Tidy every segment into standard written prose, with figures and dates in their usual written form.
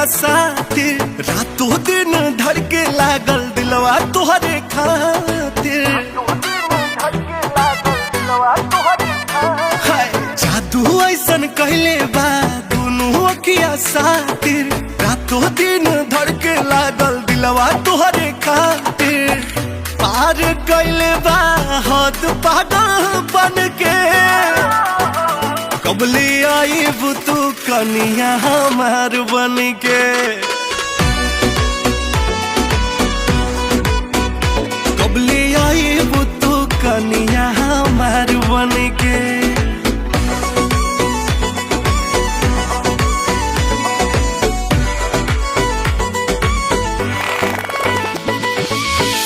सातिर, रातों दिन धड़के लागल दिलवा तोहरे खातिर। हाय जादू ऐसन कहले बा दोनों अखिया सातिर, रातों दिन धड़के लागल दिलवा तोहरे खातिर। पार कैले बा हद पागल बन के, कबली आई तू कनिया हमार बन के। कबली आई तू कनिया हमार बन के।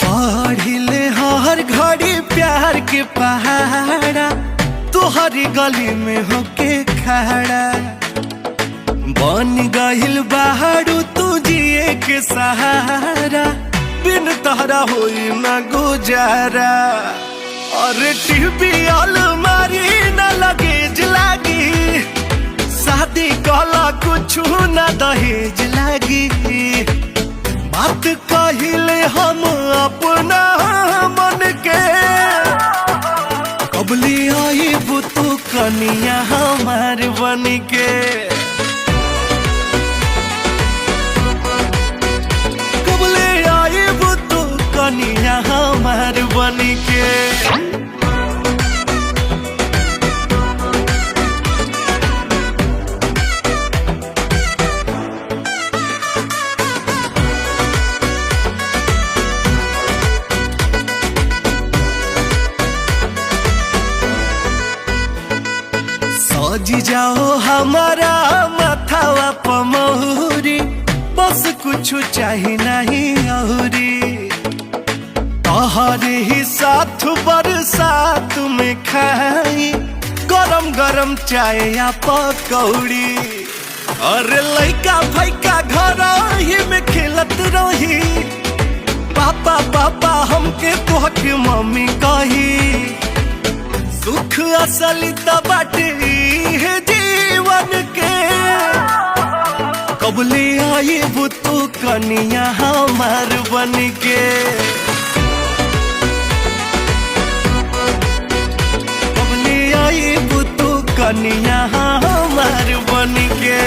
पढ़िले हर घड़ी प्यार के पहाड़ा, तोहरी गली में होके खड़ा। बन गहिल बाहरू तू जिए के सहारा, बिन तहरा होई न गुजारा। और टीवी अलमारी न लगेज लागी, शादी कहला कुछ न दहेज लागी। बात कहिले हम अपना मन के, कबली आई तू कनिया हमार बन के। कबली आई तू कनिया हमार बन के। सजी जाओ हमारा माथावा पमौरी, बस कुछ चाही नहीं औरी। तोहरे ही साथ बरसात में खाई, गरम गरम चाय या पकौड़ी। अरे लइका भैका घर ही में खेलत रही, पापा पापा हमके तोहके मम्मी कही। सुख असली बाटे है जीवन के, कबली आई तू कनिया हमार बन के। कबली आई तू कनिया हमार बन के।